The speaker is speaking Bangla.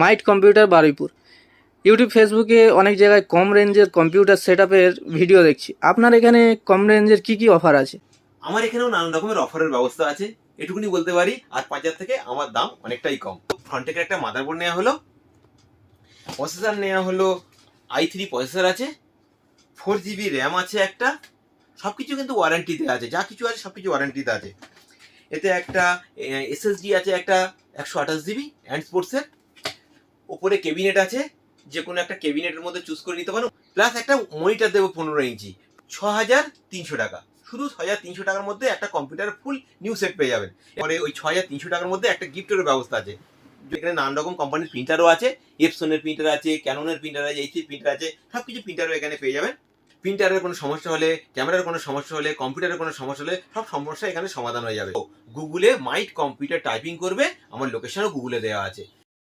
মাইট কম্পিউটার বারুইপুর। ইউটিউব ফেসবুকে অনেক জায়গায় কম রেঞ্জের কম্পিউটার সেটআপের ভিডিও দেখছি। আপনার এখানে কম রেঞ্জের কি কি অফার আছে? আমার এখানেও নানান রকমের অফারের ব্যবস্থা আছে, এটুকুনি বলতে পারি। আর বাজার থেকে আমার দাম অনেকটাই কম। ফ্রন্টেকের একটা মাদারবোর্ড নেওয়া হলো, প্রসেসর নেওয়া হলো i3 প্রসেসর আছে, 4GB র্যাম আছে একটা, সবকিছু কিন্তু ওয়ারেন্টিতে আছে, যা কিছু আছে সবকিছু ওয়ারেন্টিতে আছে। এতে একটা SSD আছে একটা 128GB অ্যান্ড স্পোর্টসের, ওপরে ক্যাবিনেট আছে, যে কোনো একটা ক্যাবিনেটের মধ্যে চুজ করে নিতে পারো। প্লাস একটা মনিটর দেবো 15 ইঞ্চি, 6300 টাকা। শুধু 6300 টাকার মধ্যে একটা কম্পিউটার ফুল নিউ সেট পেয়ে যাবেন। পরে ওই 6300 টাকার মধ্যে একটা গিফটেরও ব্যবস্থা আছে। এখানে নানান রকম কোম্পানির প্রিন্টারও আছে, এপসনের প্রিন্টার আছে, ক্যাননের প্রিন্টার আছে, এইচপি প্রিন্টার আছে, সব কিছু প্রিন্টারও এখানে পেয়ে যাবেন। প্রিন্টারের কোনো সমস্যা হলে, ক্যামেরার কোনো সমস্যা হলে, কম্পিউটারের কোনো সমস্যা হলে সব সমস্যা এখানে সমাধান হয়ে যাবে। গুগলে মাইট কম্পিউটার টাইপিং করবে, আমার লোকেশনও গুগলে দেওয়া আছে।